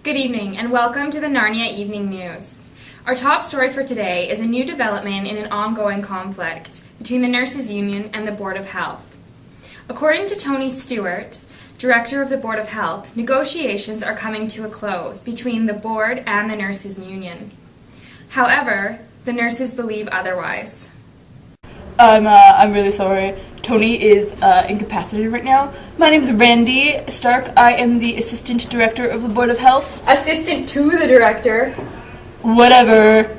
Good evening and welcome to the Narnia Evening News. Our top story for today is a new development in an ongoing conflict between the Nurses Union and the Board of Health. According to Tony Stewart, Director of the Board of Health, negotiations are coming to a close between the Board and the Nurses Union. However, the nurses believe otherwise. I'm really sorry. Tony is incapacitated right now. My name is Randy Stark. I am the Assistant Director of the Board of Health. Assistant to the Director. Whatever.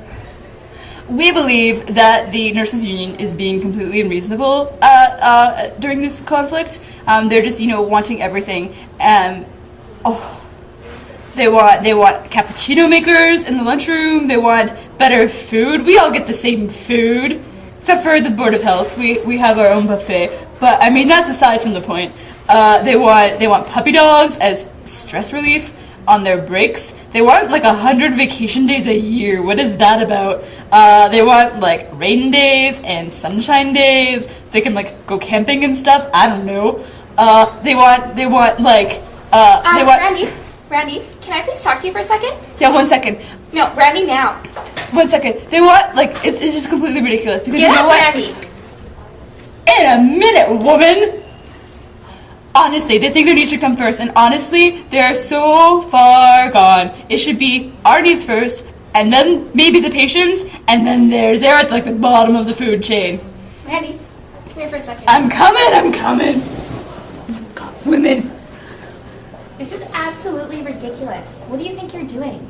We believe that the Nurses Union is being completely unreasonable during this conflict. They're just, wanting everything. They want cappuccino makers in the lunchroom. They want better food. We all get the same food. Except for the Board of Health, we have our own buffet. But I mean, that's aside from the point. They want puppy dogs as stress relief on their breaks. They want like 100 vacation days a year. What is that about? They want like rain days and sunshine days so they can like go camping and stuff. I don't know. They want Randy, can I please talk to you for a second? Yeah, 1 second. No, Randy, now. 1 second. They want, it's just completely ridiculous. Because Get you know up, what? Randy. In a minute, woman! Honestly, they think their needs should come first. And honestly, they're so far gone. It should be our needs first, and then maybe the patients, and then theirs. They're at, the bottom of the food chain. Randy, come here for a second. I'm coming! God, women. This is absolutely ridiculous. What do you think you're doing?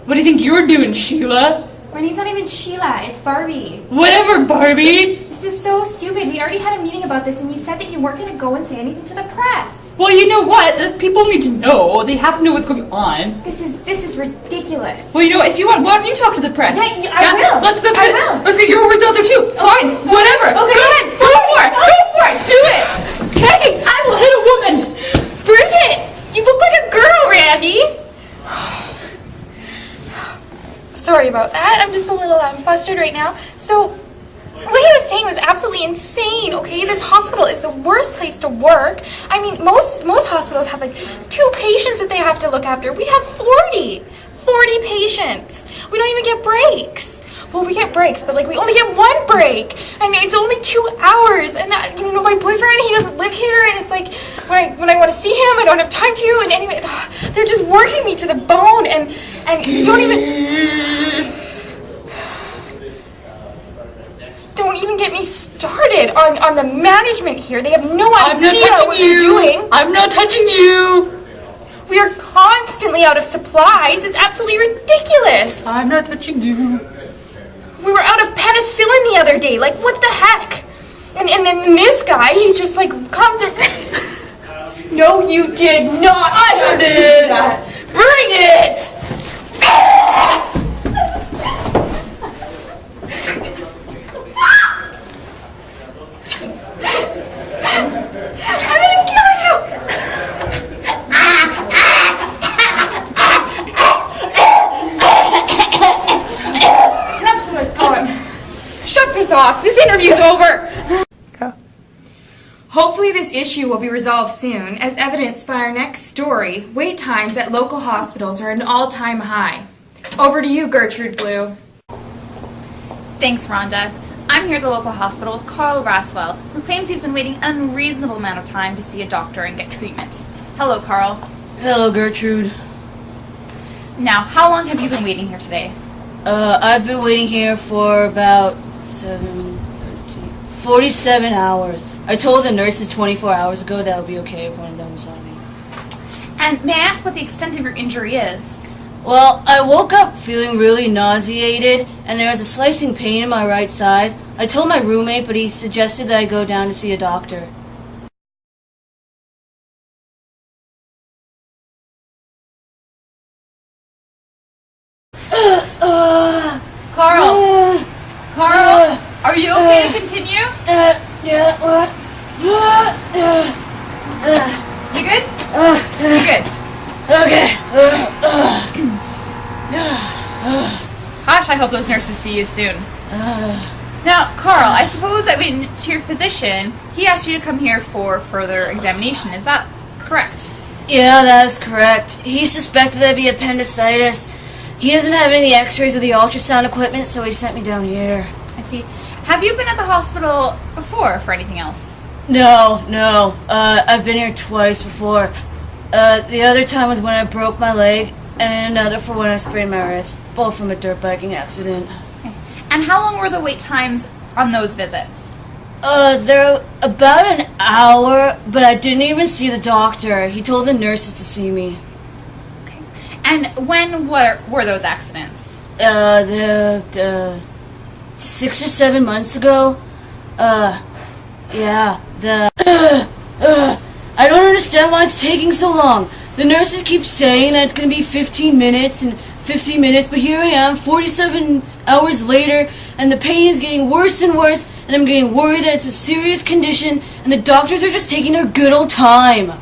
What do you think you're doing, Sheila? Randy's not even Sheila, it's Barbie. Whatever, Barbie! This is so stupid. We already had a meeting about this and you said that you weren't going to go and say anything to the press. Well, you know what? People need to know. They have to know what's going on. This is ridiculous. Well, if you want, why don't you talk to the press? Yeah, I will. Let's get your words out there too. Fine, whatever. Okay. Go ahead, go for it. Do it. Hey, I will hit a woman. Bring it! You look like a girl, Randy! Sorry about that. I'm just a little flustered right now. So, what he was saying was absolutely insane, okay? This hospital is the worst place to work. I mean, most hospitals have 2 patients that they have to look after. We have 40 patients. We don't even get breaks. Well, we get breaks, but we only get 1 break. I mean, it's only 2 hours, and my boyfriend, he doesn't live here, and it's when I want to see him, I don't have time to, and anyway, they're just working me to the bone, and don't even get me started on the management here. They have no idea what they're doing. I'm not touching you. We are constantly out of supplies. It's absolutely ridiculous. I'm not touching you. We were out of penicillin the other day. What the heck? And then this guy, he's just comes and... No, you did not. I sure did. Bring it. I'm gonna kill you. Shut this off. This interview's over. Hopefully this issue will be resolved soon, as evidenced by our next story. Wait times at local hospitals are at an all-time high. Over to you, Gertrude Blue. Thanks, Rhonda. I'm here at the local hospital with Carl Raswell, who claims he's been waiting an unreasonable amount of time to see a doctor and get treatment. Hello, Carl. Hello, Gertrude. Now, how long have you been waiting here today? I've been waiting here for about 47 hours. I told the nurses 24 hours ago that would be okay if one of them saw me. And may I ask what the extent of your injury is? Well, I woke up feeling really nauseated, and there was a slicing pain in my right side. I told my roommate, but he suggested that I go down to see a doctor. Carl, are you okay to continue? Yeah, what? You good? You good? Okay. Gosh, I hope those nurses see you soon. Now, Carl, I suppose that to your physician, he asked you to come here for further examination. Is that correct? Yeah, that is correct. He suspected that'd be appendicitis. He doesn't have any x-rays or the ultrasound equipment, so he sent me down here. I see. Have you been at the hospital before for anything else? No. I've been here twice before. The other time was when I broke my leg, and then another for when I sprained my wrist, both from a dirt biking accident. Okay. And how long were the wait times on those visits? They're about an hour, but I didn't even see the doctor. He told the nurses to see me. Okay. And when were those accidents? The 6 or 7 months ago. Yeah, I don't understand why it's taking so long. The nurses keep saying that it's gonna be 15 minutes and 50 minutes, but here I am, 47 hours later, and the pain is getting worse and worse, and I'm getting worried that it's a serious condition, and the doctors are just taking their good old time.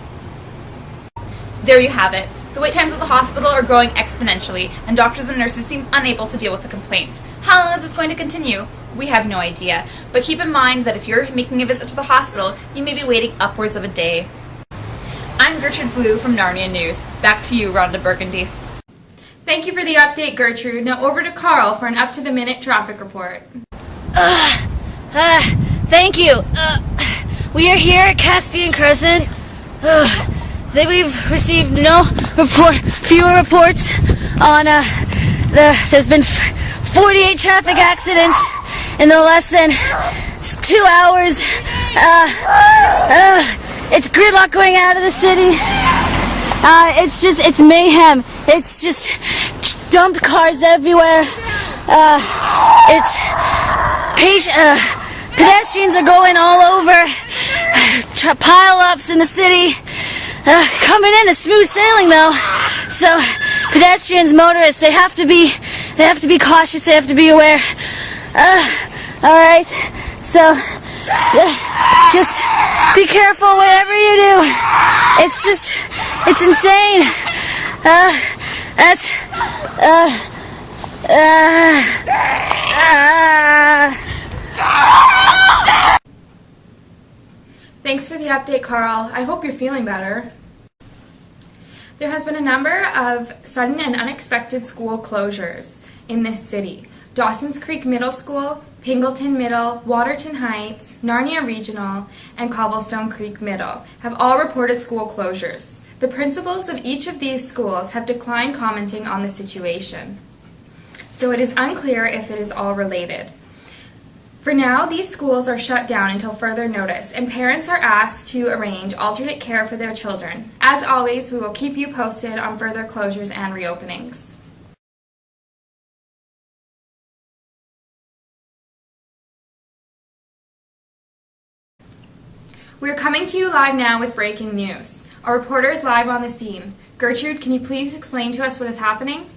There you have it. The wait times at the hospital are growing exponentially, and doctors and nurses seem unable to deal with the complaints. How long is this going to continue? We have no idea, but keep in mind that if you're making a visit to the hospital, you may be waiting upwards of a day. I'm Gertrude Blue from Narnia News. Back to you, Rhonda Burgundy. Thank you for the update, Gertrude. Now over to Carl for an up-to-the-minute traffic report. Thank you. We are here at Caspian Crescent. We've received fewer reports on, there's been 48 traffic accidents in the less than 2 hours. It's gridlock going out of the city. It's mayhem. It's just dumped cars everywhere. Pedestrians are going all over. Pile-ups in the city. Coming in is smooth sailing though. So pedestrians, motorists, they have to be cautious. They have to be aware. All right. So just be careful whatever you do. It's insane. Thanks for the update, Carl. I hope you're feeling better. There has been a number of sudden and unexpected school closures in this city. Dawson's Creek Middle School, Pingleton Middle, Waterton Heights, Narnia Regional, and Cobblestone Creek Middle have all reported school closures. The principals of each of these schools have declined commenting on the situation, so it is unclear if it is all related. For now, these schools are shut down until further notice, and parents are asked to arrange alternate care for their children. As always, we will keep you posted on further closures and reopenings. We're coming to you live now with breaking news. Our reporter is live on the scene. Gertrude, can you please explain to us what is happening?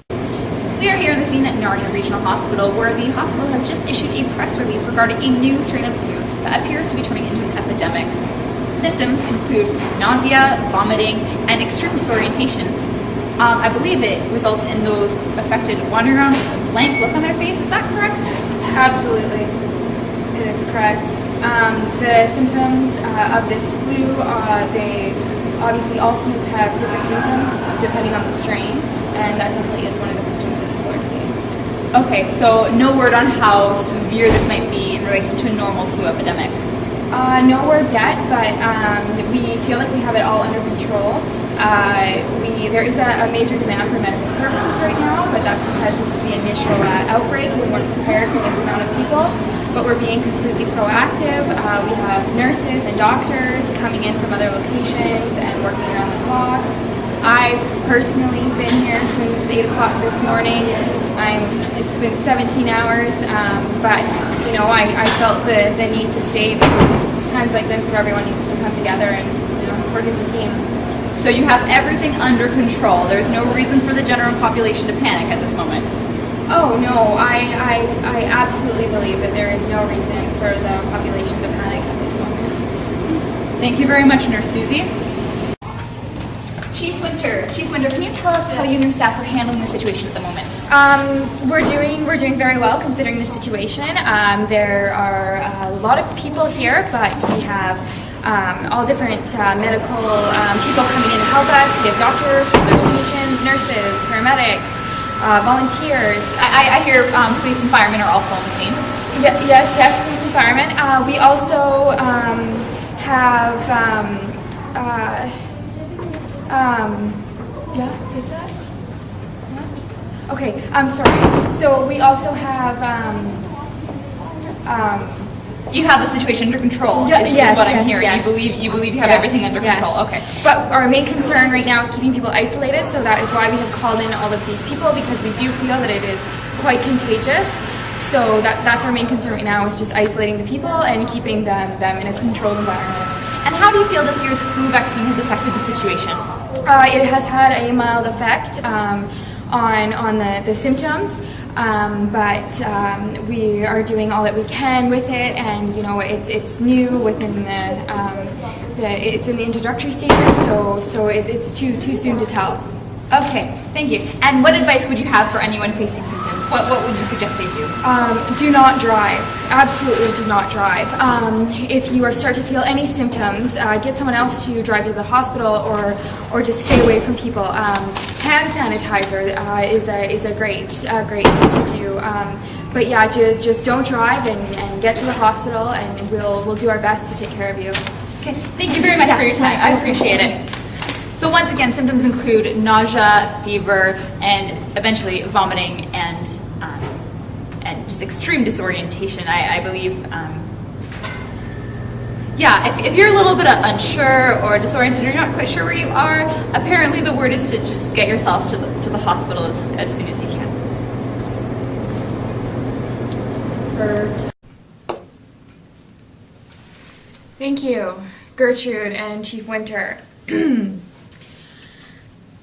We are here on the scene at Narnia Regional Hospital, where the hospital has just issued a press release regarding a new strain of flu that appears to be turning into an epidemic. Symptoms include nausea, vomiting, and extreme disorientation. I believe it results in those affected wandering around with a blank look on their face. Is that correct? Absolutely. It is correct. The symptoms of this flu, obviously all flus have different symptoms depending on the strain, and that definitely is one of the symptoms that people are seeing. Okay, so no word on how severe this might be in relation to a normal flu epidemic? No word yet, but we feel like we have it all under control. There is a major demand for medical services right now, but that's because this is the initial outbreak. We weren't prepared for this amount of people, but we're being completely proactive. We have nurses and doctors coming in from other locations and working around the clock. I've personally been here since 8 o'clock this morning. It's been 17 hours, but you know, I felt the need to stay because it's times like this where everyone needs to come together and work as a team. So you have everything under control. There's no reason for the general population to panic at this moment. Oh no, I absolutely believe that there is no reason for the population to panic at this moment. Thank you very much, Nurse Susie. Chief Winter, can you tell us how you and your staff are handling the situation at the moment? We're doing very well considering the situation. There are a lot of people here, but we have all different medical people coming in to help us. We have doctors from the locations, nurses, paramedics, volunteers. I hear police and firemen are also on the scene. Yes, police and firemen. We also have, yeah, is that? No? Okay, I'm sorry. So we also have, you have the situation under control. Is what I'm hearing. Yes. You believe you have everything under control. Okay. But our main concern right now is keeping people isolated. So that is why we have called in all of these people, because we do feel that it is quite contagious. So that's our main concern right now, is just isolating the people and keeping them in a controlled environment. And how do you feel this year's flu vaccine has affected the situation? It has had a mild effect on the symptoms, but we are doing all that we can with it, and it's new within it's in the introductory stages, so it's too soon to tell. Okay, thank you. And what advice would you have for anyone facing symptoms? What would you suggest they do? Do not drive. Absolutely do not drive. If you start to feel any symptoms, get someone else to drive you to the hospital, or just stay away from people. Hand sanitizer is a great thing to do. But yeah, just don't drive and get to the hospital, and we'll do our best to take care of you. Okay, thank you very much for your time. I appreciate it. So once again, symptoms include nausea, fever, and eventually vomiting and just extreme disorientation. I believe, if you're a little bit unsure or disoriented, or you're not quite sure where you are, apparently the word is to just get yourself to the hospital as soon as you can. Thank you, Gertrude and Chief Winter.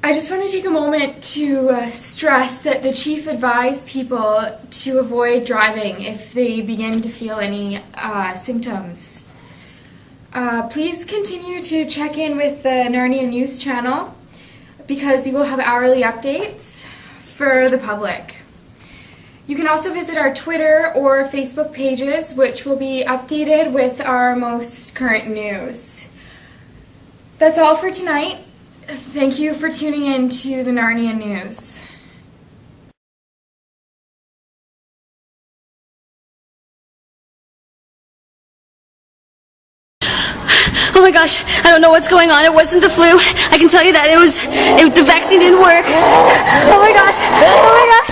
I just want to take a moment to stress that the chief advised people to avoid driving if they begin to feel any symptoms. Please continue to check in with the Narnia News channel, because we will have hourly updates for the public. You can also visit our Twitter or Facebook pages, which will be updated with our most current news. That's all for tonight. Thank you for tuning in to the Narnia News. Oh my gosh, I don't know what's going on. It wasn't the flu. I can tell you that the vaccine didn't work. Oh my gosh. Oh my gosh.